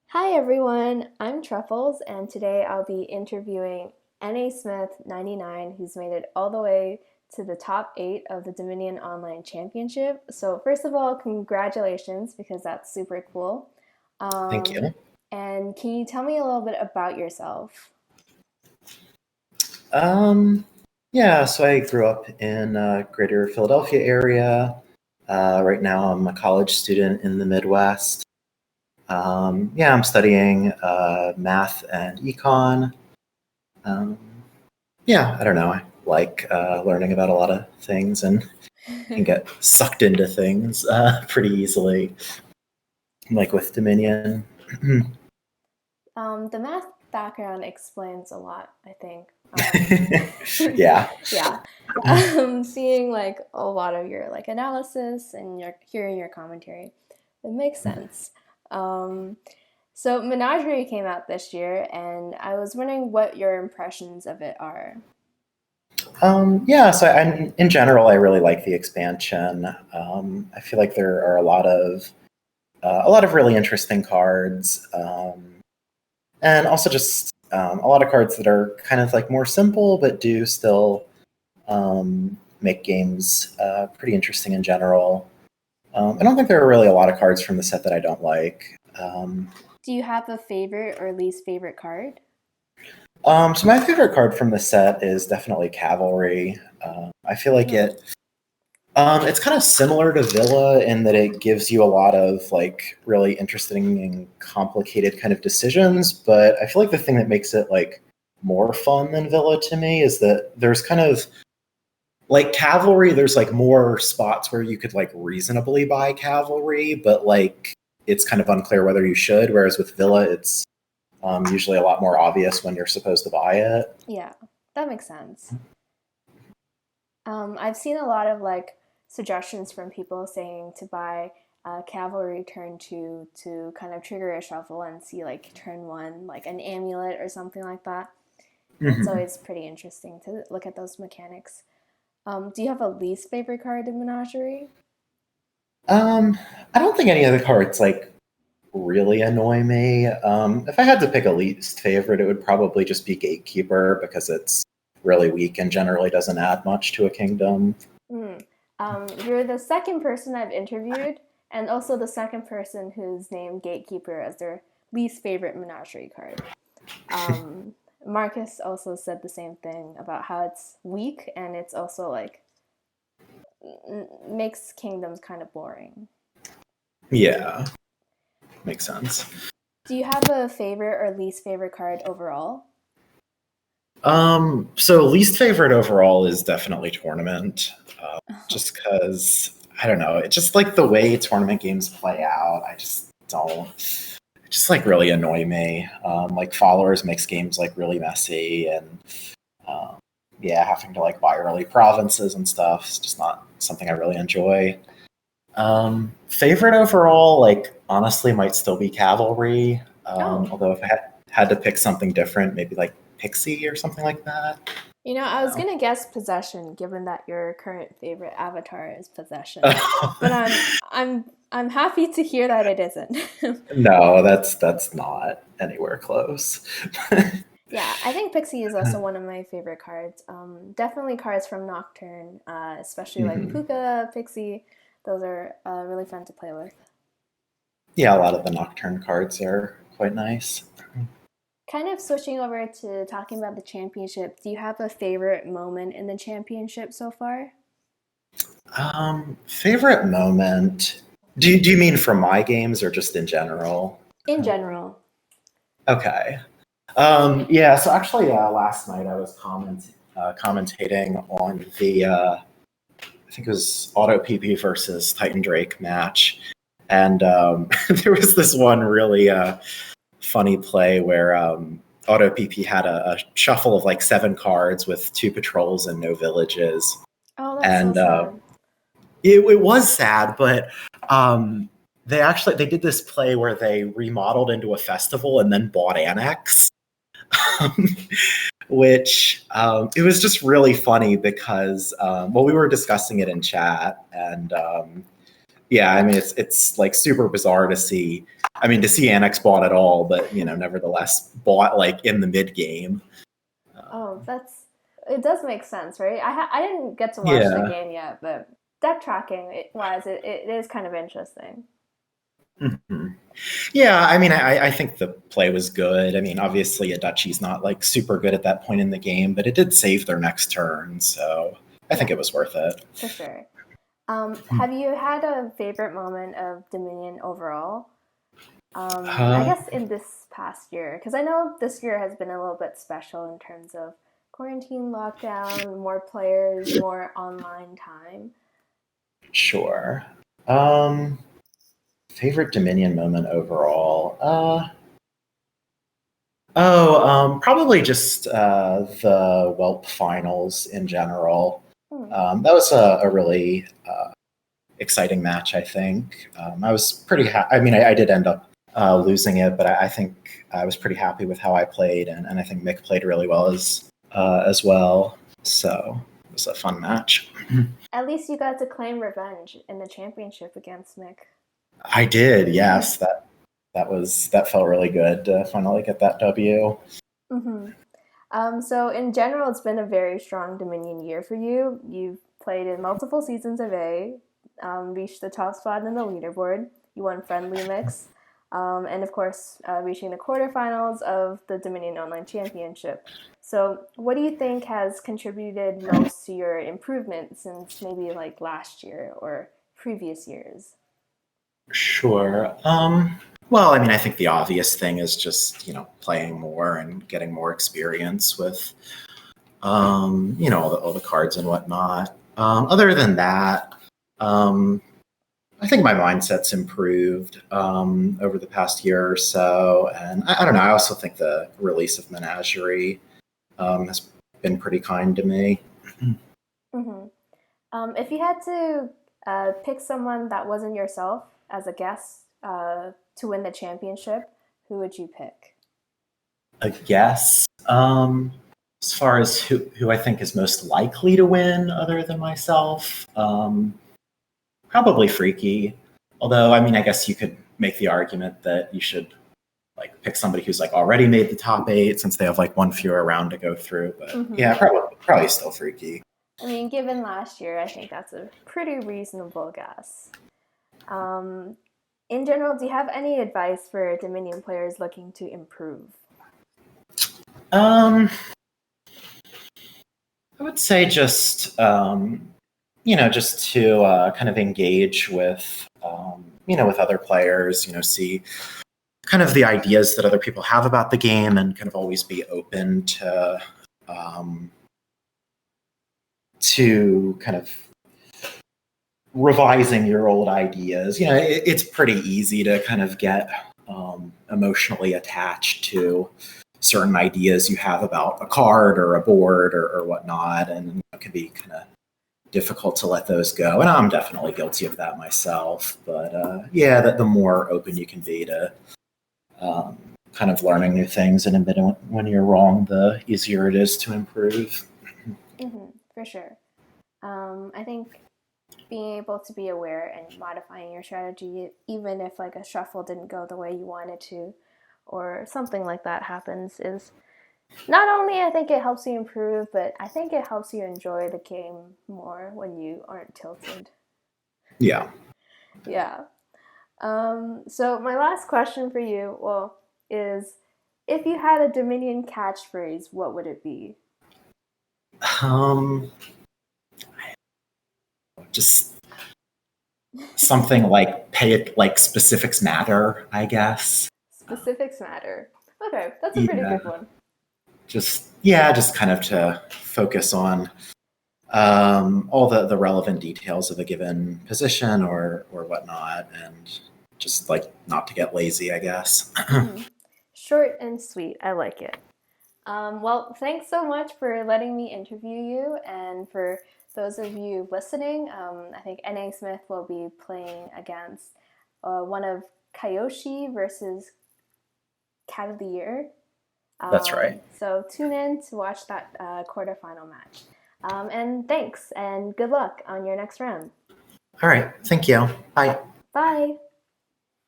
Hi everyone, I'm Truffles, and today I'll be interviewing nasmith99, who's made it all the way to the top 8 of the Dominion Online Championship. So, first of all, congratulations because that's super cool. Thank Um, you. and can you tell me a little bit about yourself? Um, yeah, so I grew up in greater Philadelphia area. Right now, I'm a college student in the Midwest. Yeah, I'm studying math and econ. Um, yeah, I don't know. I like learning about a lot of things and can get sucked into things pretty easily, like with Dominion. The math background explains a lot, I think. Yeah. Yeah. Seeing like a lot of your like analysis and your hearing your commentary, it makes sense. Um, so Menagerie came out this year, and I was wondering what your impressions of it are. Yeah, so in general, I really like the expansion. I feel like there are a lot of really interesting cards, and also just a lot of cards that are kind of like more simple, but do still make games pretty interesting in general. I don't think there are really a lot of cards from the set that I don't like. Do you have a favorite or least favorite card? So my favorite card from the set is definitely Cavalry. I feel like Hmm. it's kind of similar to Villa in that it gives you a lot of like really interesting and complicated kind of decisions, but I feel like the thing that makes it like more fun than Villa to me is that there's kind of like Cavalry, there's like more spots where you could like reasonably buy Cavalry, but like it's kind of unclear whether you should, whereas with Villa it's usually a lot more obvious when you're supposed to buy it. Yeah, that makes sense. I've seen a lot of like suggestions from people saying to buy cavalry turn two to kind of trigger a shuffle and see like turn one like an amulet or something like that. It's Mhm. always pretty interesting to look at those mechanics. Do you have a least favorite card in Menagerie? Um, I don't think any of the cards like really annoy me. If I had to pick a least favorite, it would probably just be Gatekeeper because it's really weak and generally doesn't add much to a kingdom. Mm. You're the second person I've interviewed, and also the second person who's named Gatekeeper as their least favorite Menagerie card. Um, Marcus also said the same thing about how it's weak and it's also like makes kingdoms kind of boring. Yeah, makes sense. Do you have a favorite or least favorite card overall? So least favorite overall is definitely Tournament, just because I don't know, it's just like the way tournament games play out. I just don't. It just like really annoy me. Like followers makes games like really messy and um, yeah, having to like buy early provinces and stuff is just not something I really enjoy. Favorite overall, like honestly, might still be Cavalry. Oh, Although if I had to pick something different, maybe like Pixie or something like that. you know, I I was don't gonna guess possession, given that your current favorite avatar is possession, but know. I'm happy to hear that it isn't. No, that's not anywhere close. Yeah, I think Pixie is also one of my favorite cards. Definitely cards from Nocturne, especially like Mhm. Puka, Pixie. Those are really fun to play with. Yeah, a lot of the Nocturne cards are quite nice. Kind of switching over to talking about the championship, do you have a favorite moment in the championship so far? Favorite moment? Do you mean from my games or just in general? In general. Okay. Yeah. So actually, last night I was commentating on the I think it was Auto PP versus Titan Drake match, and there was this one really funny play where Auto PP had a shuffle of like 7 cards with 2 patrols and no villages, Oh, that's so and sad. it was sad, but they did this play where they remodeled into a festival and then bought Annex, which it was just really funny because well, we were discussing it in chat, and yeah, I mean it's like super bizarre to see I mean, to see Annex bought at all, but nevertheless bought like in the mid game. Oh, it does make sense, right? I didn't get to watch the Yeah. game yet, but deck tracking wise, it is kind of interesting. Mhm. Yeah, I mean, I think the play was good. I mean, obviously, Adachi's not like super good at that point in the game, but it did save their next turn, so I think Yeah, it was worth it. for sure. Have you had a favorite moment of Dominion overall? I Uh, guess in this past year, because I know this year has been a little bit special in terms of quarantine, lockdown, more players, more online time. sure. Favorite Dominion moment overall? Probably just the Whelp finals in general. Hmm. That was a really exciting match, I think. I was pretty happy. I mean, I did end up losing it, but I think I was pretty happy with how I played, and I think Mick played really well as well. So it was a fun match. At least you got to claim revenge in the championship against Mick. I did, yes. That felt really good to finally get that W. Mm-hmm. So in general, it's been a very strong Dominion year for you. You've played in multiple seasons of A, reached the top spot in the leaderboard. You won friendly mix, and of course, reaching the quarterfinals of the Dominion Online Championship. So, what do you think has contributed most to your improvement since maybe like last year or previous years? Sure. Well, I mean, I think the obvious thing is just, playing more and getting more experience with, all the cards and whatnot. Other than that, I think my mindset's improved over the past year or so. And I don't know, I also think the release of Menagerie has been pretty kind to me. Mm-hmm. If you had to pick someone that wasn't yourself as a guest to win the championship, who would you pick? I guess. As far as who I think is most likely to win, other than myself, probably Freaky. Although, I mean, I guess you could make the argument that you should like pick somebody who's like already made the top 8 since they have like one fewer round to go through. But Mm-hmm. yeah, probably still Freaky. I mean, given last year, I think that's a pretty reasonable guess. Um, in general, do you have any advice for Dominion players looking to improve? Um, I would say just just to kind of engage with with other players. See kind of the ideas that other people have about the game, and kind of always be open um, to kind of revising your old ideas. It's pretty easy to kind of get emotionally attached to certain ideas you have about a card or a board or whatnot, and it can be kind of difficult to let those go. And I'm definitely guilty of that myself. But yeah, that the more open you can be to kind of learning new things and admitting when you're wrong, the easier it is to improve. Mm-hmm, for sure. I think being able to be aware and modifying your strategy, even if like a shuffle didn't go the way you wanted to, or something like that happens, is not only I think it helps you improve, but I think it helps you enjoy the game more when you aren't tilted. Yeah. Yeah. So my last question for you, is if you had a Dominion catchphrase, what would it be? Um, just something like pay it like specifics matter, I guess. Specifics matter. Okay, that's a pretty Yeah. good one. Just kind of to focus on all the relevant details of a given position or whatnot, and just like not to get lazy, I guess. Mm-hmm. Short and sweet. I like it. Well, thanks so much for letting me interview you. And for those of you listening, I think NA Smith will be playing against one of Kyoshi versus Cat of the Year. That's right. So tune in to watch that quarterfinal match. And thanks, and good luck on your next round. All right. Thank you. Bye. Bye.